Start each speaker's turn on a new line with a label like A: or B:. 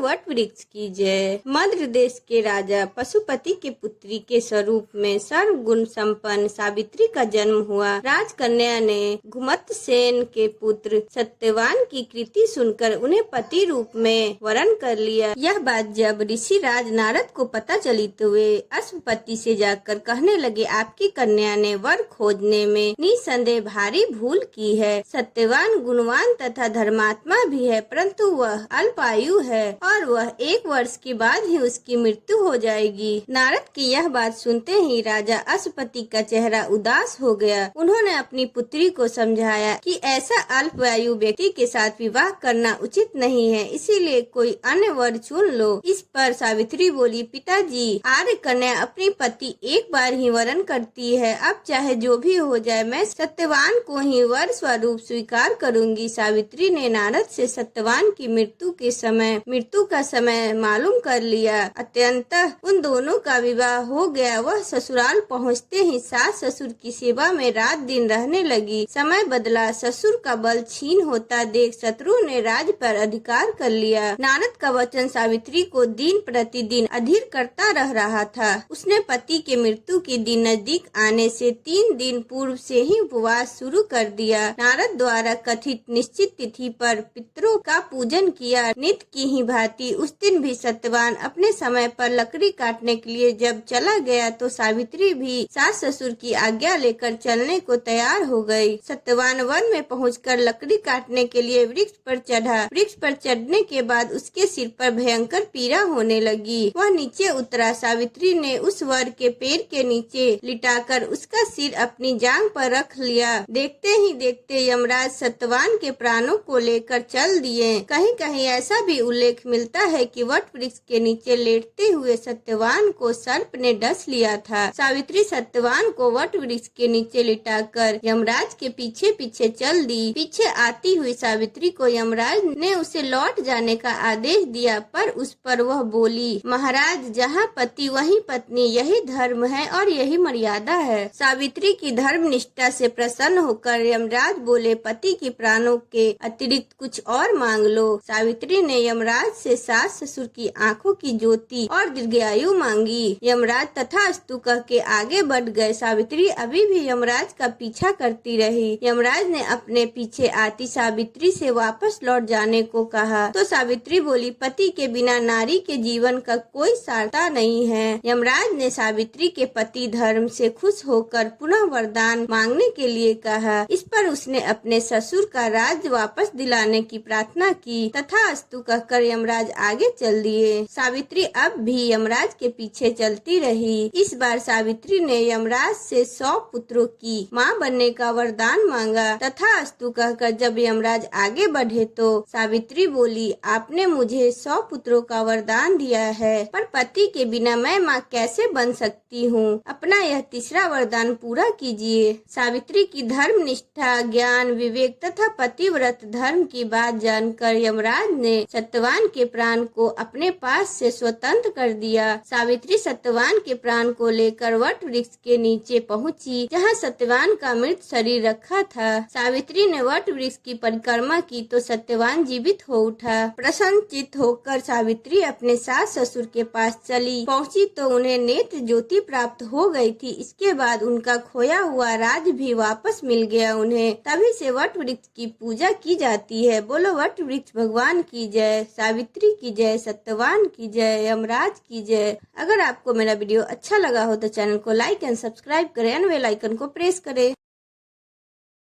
A: What वृक्ष की जय। मध्य देश के राजा पशुपति के पुत्री के स्वरूप में सर्वगुण संपन्न सावित्री का जन्म हुआ। राजकन्या ने घुमतसेन के पुत्र सत्यवान की कृति सुनकर उन्हें पति रूप में वरण कर लिया। यह बात जब ऋषि राज नारद को पता चली तो वे अश्वपति से जाकर कहने लगे, आपकी कन्या ने वर खोजने में निसंदेह भारी भूल की है। सत्यवान गुणवान तथा धर्मात्मा भी है, परंतु वह अल्पायु है और वह 1 वर्ष के बाद ही उसकी मृत्यु हो जाएगी। नारद की यह बात सुनते ही राजा अश्वपति का चेहरा उदास हो गया। उन्होंने अपनी पुत्री को समझाया कि ऐसा अल्पायु व्यक्ति के साथ विवाह करना उचित नहीं है, इसीलिए कोई अन्य वर चुन लो। इस पर सावित्री बोली, पिताजी, आर्य कन्या अपनी पति एक बार ही वरण करती है, अब चाहे जो भी हो जाए मैं सत्यवान को ही वर स्वरूप स्वीकार करूंगी। सावित्री ने नारद से सत्यवान की मृत्यु का समय मालूम कर लिया। अत्यंतः उन दोनों का विवाह हो गया। वह ससुराल पहुँचते ही सास ससुर की सेवा में रात दिन रहने लगी। समय बदला, ससुर का बल छीन होता देख शत्रु ने राज पर अधिकार कर लिया। नारद का वचन सावित्री को दिन प्रतिदिन अधीर करता रह रहा था। उसने पति के मृत्यु के दिन नजदीक आने से 3 दिन पूर्व से ही उपवास शुरू कर दिया। नारद द्वारा कथित निश्चित तिथि पर पितरों का पूजन किया। नित्य की ही भांति उस दिन भी सत्यवान अपने समय पर लकड़ी काटने के लिए जब चला गया तो सावित्री भी सास ससुर की आज्ञा लेकर चलने को तैयार हो गई। सत्यवान वन में पहुंचकर लकड़ी काटने के लिए वृक्ष पर चढ़ा। वृक्ष पर चढ़ने के बाद उसके सिर पर भयंकर पीड़ा होने लगी। वह नीचे उतरा। सावित्री ने उस वर के पेड़ के नीचे लिटाकर उसका सिर अपनी जांघ पर रख लिया। देखते ही देखते यमराज सत्यवान के प्राणों को लेकर चल दिए। कहीं कहीं ऐसा भी उल्लेख मिलता है कि वट वृक्ष के नीचे लेटते हुए सत्यवान को सर्प ने डस लिया था। सावित्री सत्यवान को वट वृक्ष के नीचे लिटाकर यमराज के पीछे पीछे चल दी। पीछे आती हुई सावित्री को यमराज ने उसे लौट जाने का आदेश दिया, पर उस पर वह बोली, महाराज, जहाँ पति वहीं पत्नी, यही धर्म है और यही मर्यादा है। सावित्री की धर्म निष्ठा से प्रसन्न होकर यमराज बोले, पति के प्राणों के अतिरिक्त कुछ और मांग लो। सावित्री ने यमराज से सास ससुर की आंखों की ज्योति और दीर्घायु मांगी। यमराज तथास्तु कह के आगे बढ़ गए। सावित्री अभी भी यमराज का पीछा करती रही। यमराज ने अपने पीछे आती सावित्री से वापस लौट जाने को कहा तो सावित्री बोली, पति के बिना नारी के जीवन का कोई सारता नहीं है। यमराज ने सावित्री के पति धर्म से खुश होकर पुनः वरदान मांगने के लिए कहा। इस पर उसने अपने ससुर का राज्य वापस दिलाने की प्रार्थना की तथा अस्तु कहकर यमराज आगे चल दिए। सावित्री अब भी यमराज के पीछे चलती रही। इस बार सावित्री ने यमराज से 100 पुत्रों की मां बनने का वरदान मांगा तथा अस्तु कहकर जब यमराज आगे बढ़े तो सावित्री बोली, आपने मुझे 100 पुत्रों का वरदान दिया है, पर पति के बिना मैं मां कैसे बन सकती हूँ? अपना यह तीसरा वरदान पूरा कीजिए। सावित्री की धर्म निष्ठा, ज्ञान, विवेक तथा पतिव्रत धर्म की बात जानकर यमराज ने सत्यवान के प्राण को अपने पास से स्वतंत्र कर दिया। सावित्री सत्यवान के प्राण को लेकर वट वृक्ष के नीचे पहुंची, जहां सत्यवान का मृत शरीर रखा था। सावित्री ने वट वृक्ष की परिक्रमा की तो सत्यवान जीवित हो उठा। प्रसन्नचित्त होकर सावित्री अपने सास ससुर के पास चली पहुंची तो उन्हें नेत्र ज्योति प्राप्त हो गई थी। इसके बाद उनका खोया हुआ राज भी वापस मिल गया उन्हें। तभी से वट वृक्ष की पूजा की जाती है। बोलो वट वृक्ष भगवान की जय, सावित्री की जय, सत्यवान की जय, यमराज की जय। अगर आपको मेरा वीडियो अच्छा लगा हो तो चैनल को लाइक एंड सब्सक्राइब करें, बेल आइकन को प्रेस करें।